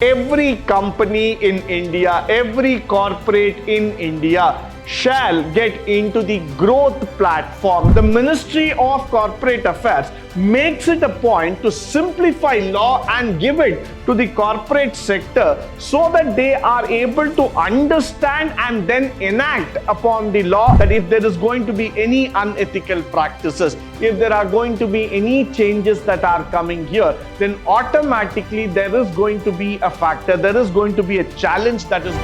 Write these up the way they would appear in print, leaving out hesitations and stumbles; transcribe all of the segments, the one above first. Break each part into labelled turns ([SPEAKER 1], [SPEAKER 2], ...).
[SPEAKER 1] Every company in India, every corporate in India shall get into the growth platform. The Ministry of Corporate Affairs makes it a point to simplify law and give it to the corporate sector so that they are able to understand and then enact upon the law that if there is going to be any unethical practices, if there are going to be any changes that are coming here, then automatically there is going to be a factor, there is going to be a challenge that is.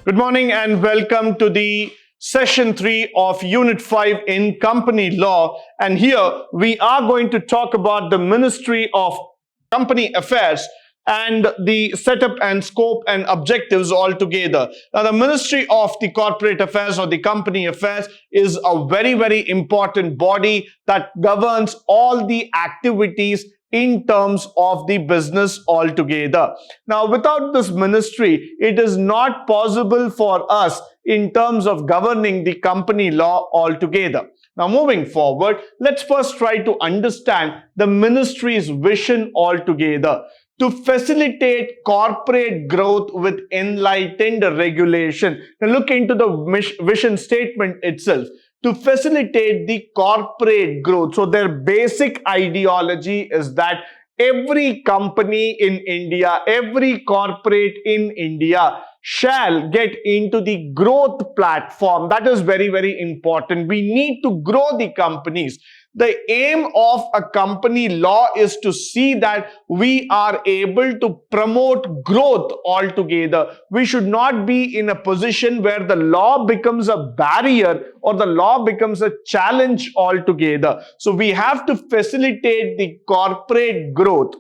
[SPEAKER 1] Good morning and welcome to the session 3 of Unit 5 in Company Law. And here we are going to talk about the Ministry of Company Affairs and the setup and scope and objectives altogether. Now, the Ministry of the Corporate Affairs or the Company Affairs is a very, very important body that governs all the activities in terms of the business altogether. Now, without this ministry, it is not possible for us in terms of governing the company law altogether. Now, moving forward, let's first try to understand the ministry's vision altogether. To facilitate corporate growth with enlightened regulation. Now, look into the vision statement itself. To facilitate the corporate growth. So their basic ideology is that every company in India, every corporate in India shall get into the growth platform. That is very, very important. We need to grow the companies. The aim of a company law is to see that we are able to promote growth altogether. We should not be in a position where the law becomes a barrier or the law becomes a challenge altogether. So we have to facilitate the corporate growth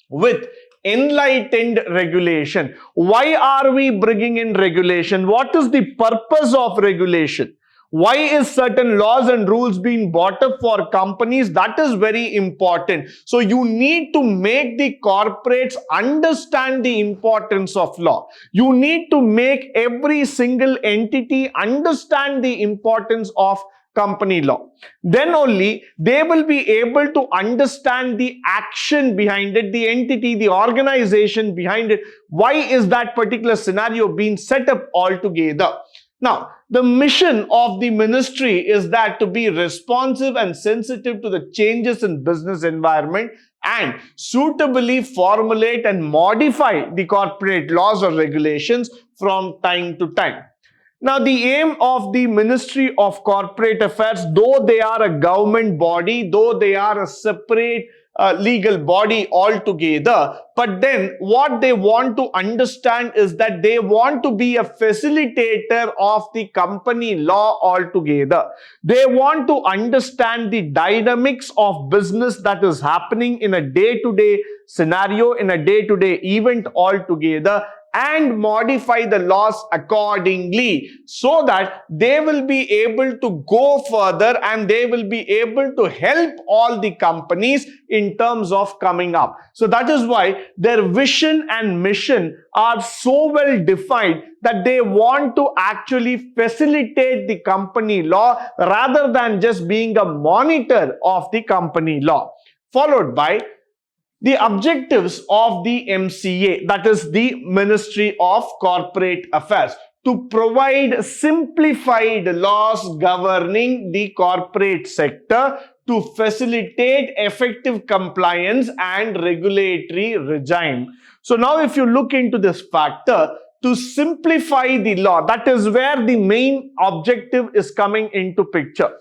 [SPEAKER 1] with enlightened regulation. Why are we bringing in regulation? What is the purpose of regulation? Why is certain laws and rules being brought up for companies? That is very important. So you need to make the corporates understand the importance of law. You need to make every single entity understand the importance of company law. Then only they will be able to understand the action behind it, the entity, the organization behind it. Why is that particular scenario being set up altogether? Now, the mission of the ministry is that to be responsive and sensitive to the changes in business environment and suitably formulate and modify the corporate laws or regulations from time to time. Now, the aim of the Ministry of Corporate Affairs, though they are a government body, though they are a separate legal body altogether, but then what they want to understand is that they want to be a facilitator of the company law altogether. They want to understand the dynamics of business that is happening in a day-to-day scenario, in a day-to-day event altogether, and modify the laws accordingly so that they will be able to go further and they will be able to help all the companies in terms of coming up. So that is why their vision and mission are so well defined that they want to actually facilitate the company law rather than just being a monitor of the company law. Followed by the objectives of the MCA, that is the Ministry of Corporate Affairs, to provide simplified laws governing the corporate sector to facilitate effective compliance and regulatory regime. So now if you look into this factor, to simplify the law, that is where the main objective is coming into picture.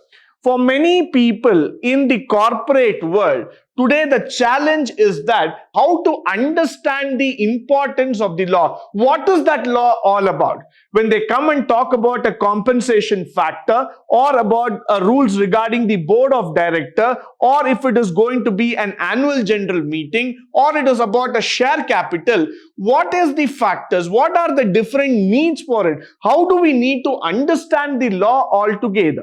[SPEAKER 1] For many people in the corporate world, today the challenge is that how to understand the importance of the law. What is that law all about? When they come and talk about a compensation factor or about rules regarding the board of director, or if it is going to be an annual general meeting, or it is about a share capital, what is the factors? What are the different needs for it? How do we need to understand the law altogether?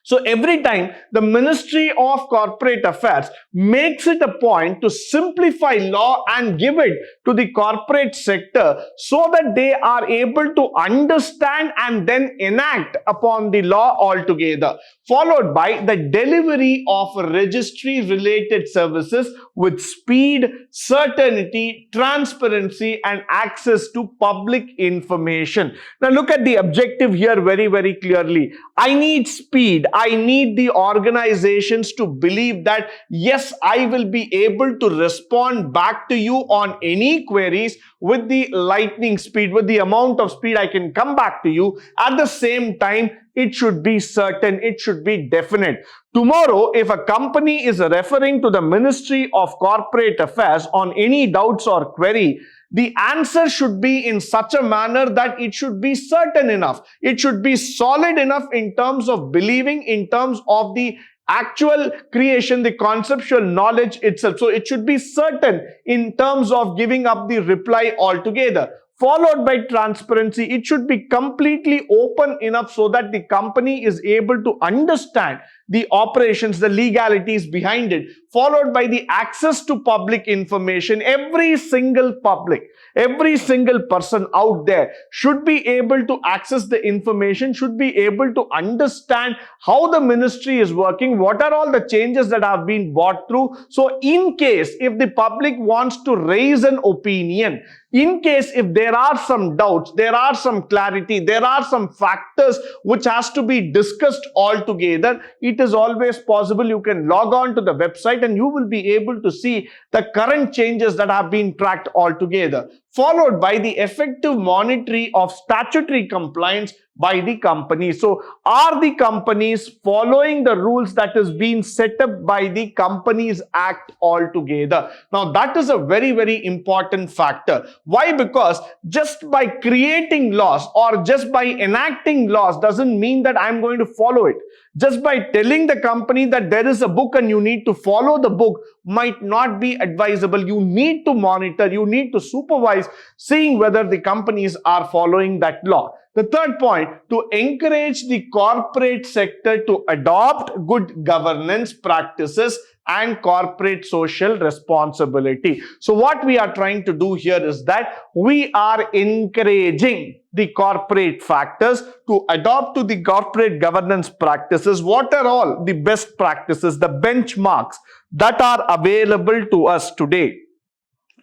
[SPEAKER 1] So every time the Ministry of Corporate Affairs makes it a point to simplify law and give it to the corporate sector so that they are able to understand and then enact upon the law altogether, followed by the delivery of registry related services with speed, certainty, transparency and access to public information. Now look at the objective here very clearly. I need speed. I need the organizations to believe that yes, I will be able to respond back to you on any queries with the lightning speed, with the amount of speed I can come back to you. At the same time, it should be certain, it should be definite. Tomorrow, if a company is referring to the Ministry of Corporate Affairs on any doubts or query, the answer should be in such a manner that it should be certain enough. It should be solid enough in terms of believing, in terms of the actual creation, the conceptual knowledge itself. So it should be certain in terms of giving up the reply altogether. Followed by transparency, it should be completely open enough so that the company is able to understand the operations, the legalities behind it. Followed by the access to public information. Every single person out there should be able to access the information, should be able to understand how the ministry is working, what are all the changes that have been brought through. So in case if the public wants to raise an opinion, in case if there are some doubts, there are some clarity, there are some factors which has to be discussed altogether, it is always possible. You can log on to the website and you will be able to see the current changes that have been tracked altogether. Followed by the effective monitoring of statutory compliance by the company. So are the companies following the rules that is being set up by the Companies Act altogether? Now that is a very important factor. Why? Because just by creating laws or just by enacting laws doesn't mean that I'm going to follow it. Just by telling the company that there is a book and you need to follow the book might not be advisable. You need to monitor, you need to supervise, seeing whether the companies are following that law. The third point, to encourage the corporate sector to adopt good governance practices and corporate social responsibility. So what we are trying to do here is that we are encouraging the corporate factors to adopt to the corporate governance practices. What are all the best practices, the benchmarks that are available to us today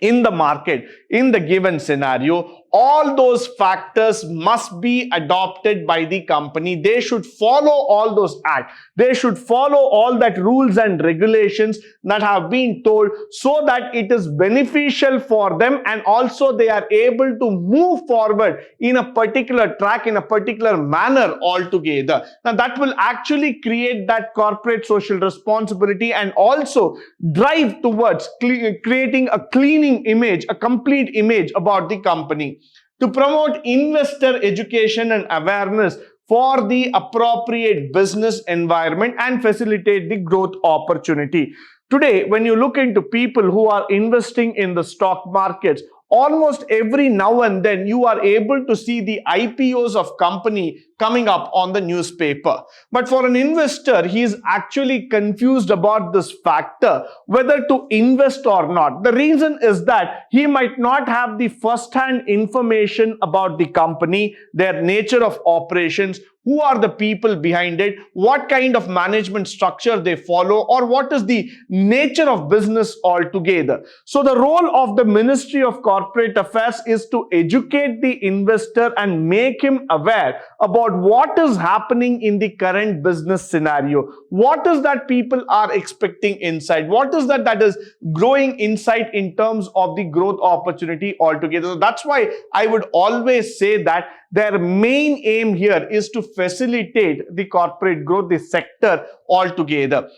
[SPEAKER 1] in the market, in the given scenario? All those factors must be adopted by the company. They should follow all those acts. They should follow all that rules and regulations that have been told so that it is beneficial for them and also they are able to move forward in a particular track, in a particular manner altogether. Now that will actually create that corporate social responsibility and also drive towards creating a cleaning image, a complete image about the company. To promote investor education and awareness for the appropriate business environment and facilitate the growth opportunity. Today, when you look into people who are investing in the stock markets, almost every now and then you are able to see the IPOs of company coming up on the newspaper. But for an investor, he is actually confused about this factor, whether to invest or not. The reason is that he might not have the first-hand information about the company, their nature of operations, who are the people behind it, what kind of management structure they follow, or what is the nature of business altogether. So the role of the Ministry of Corporate Affairs is to educate the investor and make him aware about what is happening in the current business scenario. What is that people are expecting inside? What is that is growing inside in terms of the growth opportunity altogether? So that's why I would always say that their main aim here is to facilitate the corporate growth, the sector altogether.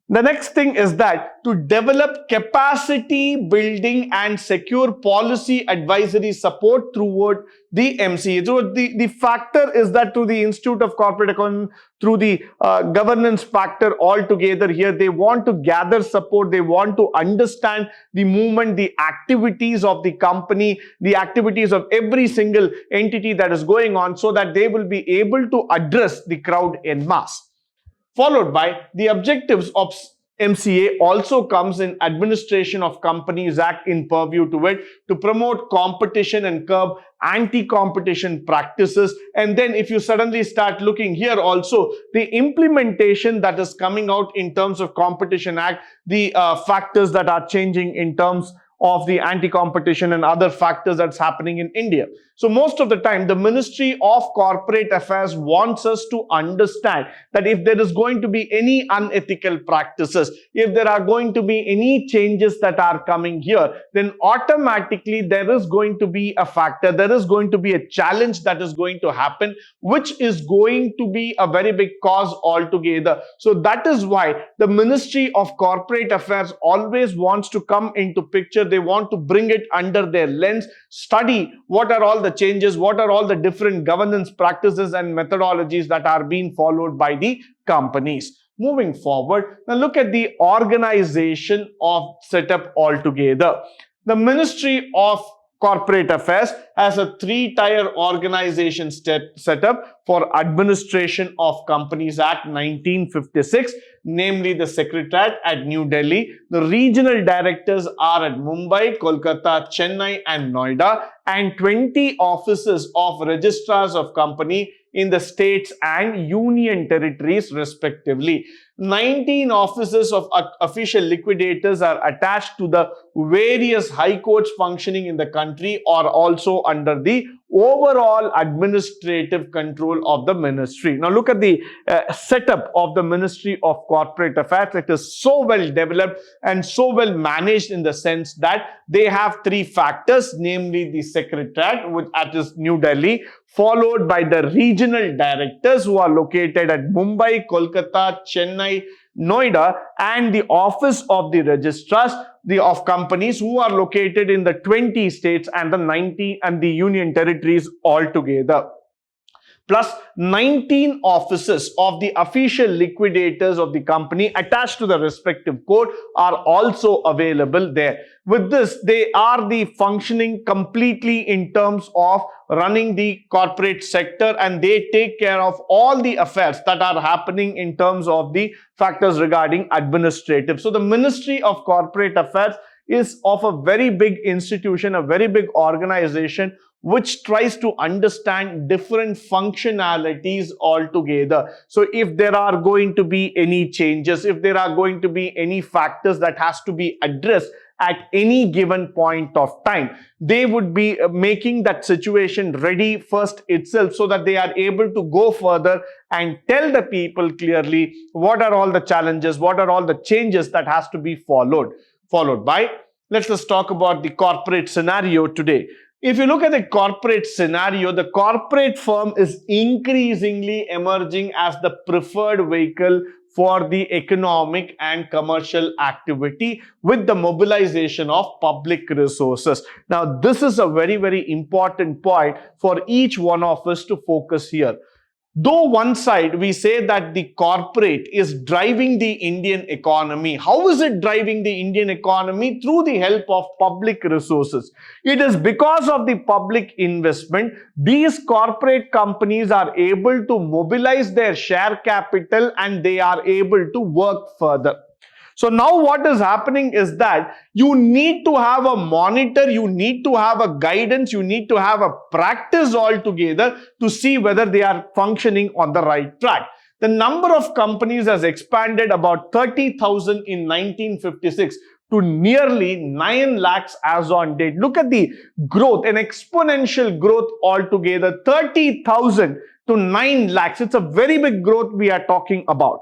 [SPEAKER 1] The next thing is that to develop capacity building and secure policy advisory support throughout the MCA. So the factor is that through the Institute of Corporate Accounting, through the governance factor altogether here, they want to gather support, they want to understand the movement, the activities of the company, the activities of every single entity that is going on so that they will be able to address the crowd en masse. Followed by the objectives of MCA also comes in Administration of Companies Act in purview to it to promote competition and curb anti-competition practices. And then if you suddenly start looking here also, the implementation that is coming out in terms of Competition Act, the factors that are changing in terms of the anti-competition and other factors that's happening in India. So most of the time, the Ministry of Corporate Affairs wants us to understand that if there is going to be any unethical practices, if there are going to be any changes that are coming here, then automatically there is going to be a factor, there is going to be a challenge that is going to happen, which is going to be a very big cause altogether. So that is why the Ministry of Corporate Affairs always wants to come into picture. They want to bring it under their lens, study what are all the changes, what are all the different governance practices and methodologies that are being followed by the companies. Moving forward, now look at the organization of setup altogether. The Ministry of Corporate Affairs has a three-tier organization set up for Administration of Companies Act 1956, namely the Secretariat at New Delhi. The regional directors are at Mumbai, Kolkata, Chennai and Noida, and 20 offices of registrars of company in the states and union territories respectively. 19 offices of official liquidators are attached to the various high courts functioning in the country or also under the overall administrative control of the ministry. Now look at the setup of the Ministry of Corporate Affairs. It is so well developed and so well managed in the sense that they have three factors, namely the Secretariat, which is New Delhi, followed by the regional directors who are located at Mumbai, Kolkata, Chennai, Noida, and the office of the registrars of companies who are located in the 20 states and the 90 and the union territories altogether. Plus 19 offices of the official liquidators of the company attached to the respective code are also available there. With this, they are the functioning completely in terms of running the corporate sector, and they take care of all the affairs that are happening in terms of the factors regarding administrative. So the Ministry of Corporate Affairs is of a very big institution, a very big organization, which tries to understand different functionalities altogether. So if there are going to be any changes, if there are going to be any factors that has to be addressed at any given point of time, they would be making that situation ready first itself so that they are able to go further and tell the people clearly what are all the challenges, what are all the changes that has to be followed by. Let's just talk about the corporate scenario today. If you look at the corporate scenario, the corporate firm is increasingly emerging as the preferred vehicle for the economic and commercial activity with the mobilization of public resources. Now, this is a very, very important point for each one of us to focus here. Though one side we say that the corporate is driving the Indian economy, how is it driving the Indian economy? Through the help of public resources. It is because of the public investment, these corporate companies are able to mobilize their share capital and they are able to work further. So now what is happening is that you need to have a monitor, you need to have a guidance, you need to have a practice altogether to see whether they are functioning on the right track. The number of companies has expanded about 30,000 in 1956 to nearly 9 lakhs as on date. Look at the growth, an exponential growth altogether, 30,000 to 9 lakhs. It's a very big growth we are talking about.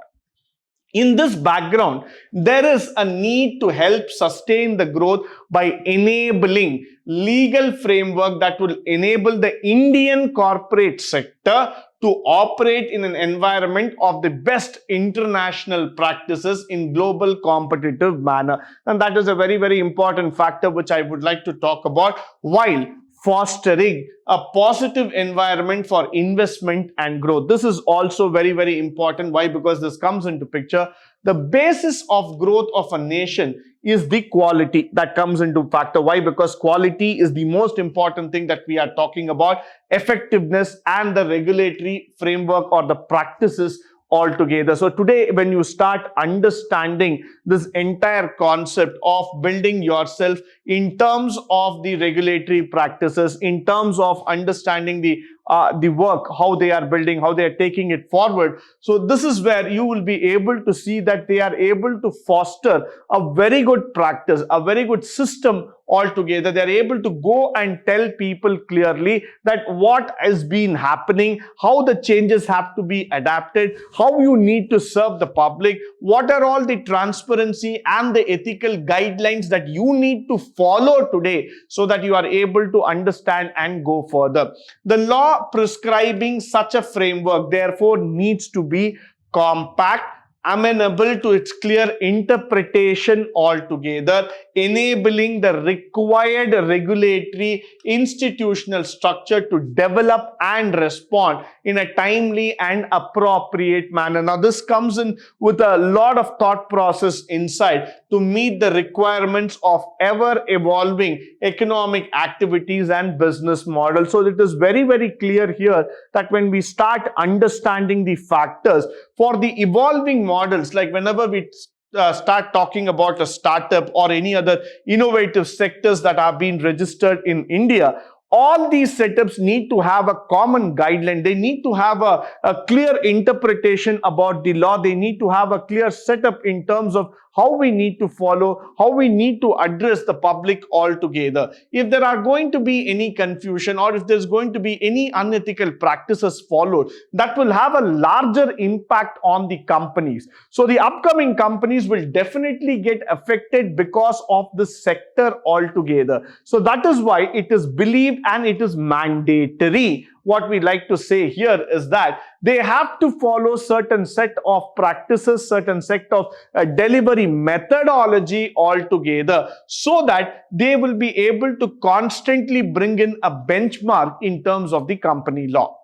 [SPEAKER 1] In this background, there is a need to help sustain the growth by enabling legal framework that will enable the Indian corporate sector to operate in an environment of the best international practices in global competitive manner. And that is a very, very important factor which I would like to talk about while fostering a positive environment for investment and growth. This is also very, very important. Why? Because this comes into picture. The basis of growth of a nation is the quality that comes into factor. Why? Because quality is the most important thing that we are talking about. Effectiveness and the regulatory framework or the practices altogether. So today, when you start understanding this entire concept of building yourself in terms of the regulatory practices, in terms of understanding the work, how they are building, how they are taking it forward. So this is where you will be able to see that they are able to foster a very good practice, a very good system altogether. They are able to go and tell people clearly that what has been happening, how the changes have to be adapted, how you need to serve the public, what are all the transparency and the ethical guidelines that you need to follow today so that you are able to understand and go further. The law prescribing such a framework therefore needs to be compact, amenable to its clear interpretation altogether, enabling the required regulatory institutional structure to develop and respond in a timely and appropriate manner. Now, this comes in with a lot of thought process inside to meet the requirements of ever-evolving economic activities and business models. So, it is very, very clear here that when we start understanding the factors for the evolving models, like whenever we start talking about a startup or any other innovative sectors that are being registered in India, all these setups need to have a common guideline. They need to have a clear interpretation about the law. They need to have a clear setup in terms of how we need to follow, how we need to address the public altogether. If there are going to be any confusion or if there's going to be any unethical practices followed, that will have a larger impact on the companies. So the upcoming companies will definitely get affected because of this sector altogether. So that is why it is believed and it is mandatory. What we like to say here is that they have to follow certain set of practices, certain set of delivery methodology altogether, so that they will be able to constantly bring in a benchmark in terms of the company law.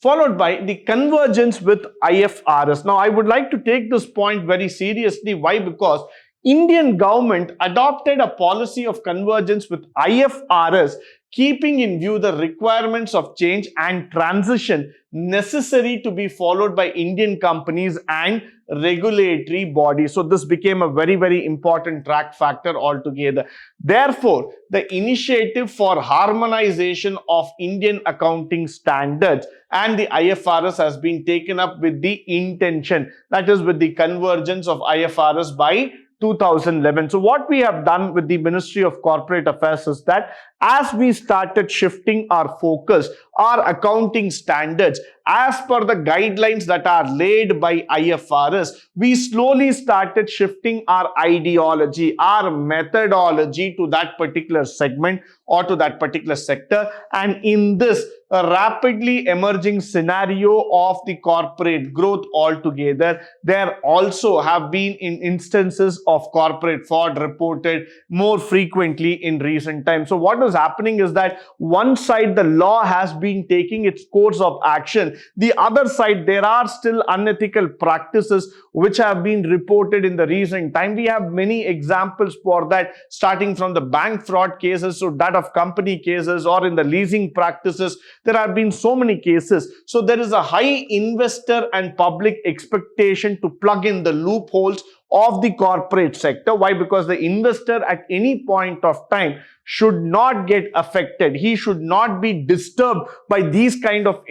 [SPEAKER 1] Followed by the convergence with IFRS. Now, I would like to take this point very seriously. Why? Because Indian government adopted a policy of convergence with IFRS, keeping in view the requirements of change and transition necessary to be followed by Indian companies and regulatory bodies. So this became a very, very important track factor altogether. Therefore, the initiative for harmonization of Indian accounting standards and the IFRS has been taken up with the intention, that is with the convergence of IFRS by 2011. So what we have done with the Ministry of Corporate Affairs is that as we started shifting our focus, our accounting standards as per the guidelines that are laid by IFRS, we slowly started shifting our ideology, our methodology to that particular segment or to that particular sector. And in this rapidly emerging scenario of the corporate growth altogether, there also have been instances of corporate fraud reported more frequently in recent times. So what is happening is that one side the law has been taking its course of action, the other side there are still unethical practices which have been reported in the recent time. We have many examples for that, starting from the bank fraud cases to that of company cases, or in the leasing practices. There have been so many cases. So there is a high investor and public expectation to plug in the loopholes of the corporate sector. Why? Because the investor at any point of time should not get affected. He should not be disturbed by these kind of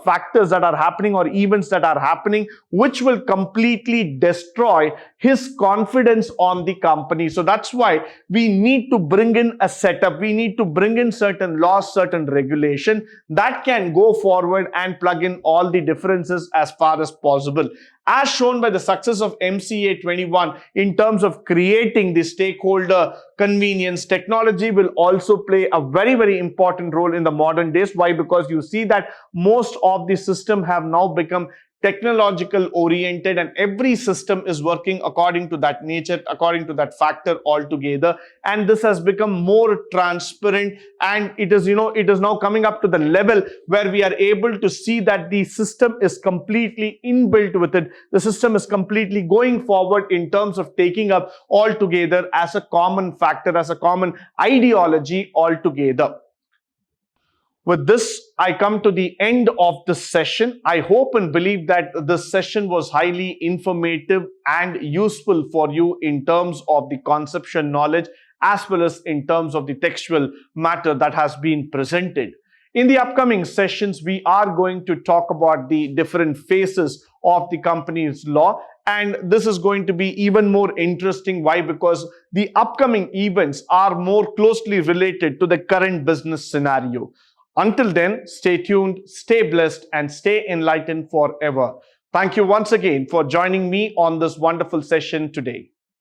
[SPEAKER 1] factors that are happening or events that are happening, which will completely destroy his confidence on the company. So that's why we need to bring in a setup. We need to bring in certain laws, certain regulation that can go forward and plug in all the differences as far as possible. As shown by the success of MCA 21 in terms of creating the stakeholder convenience, technology will also play a very, very important role in the modern days. Why? Because you see that most of the system have now become technological oriented, and every system is working according to that nature, according to that factor altogether. And this has become more transparent, and it is now coming up to the level where we are able to see that the system is completely inbuilt with it. The system is completely going forward in terms of taking up altogether as a common factor, as a common ideology altogether. With this, I come to the end of this session. I hope and believe that this session was highly informative and useful for you in terms of the conceptual knowledge as well as in terms of the textual matter that has been presented. In the upcoming sessions, we are going to talk about the different phases of the company's law, and this is going to be even more interesting. Why? Because the upcoming events are more closely related to the current business scenario. Until then, stay tuned, stay blessed, and stay enlightened forever. Thank you once again for joining me on this wonderful session today.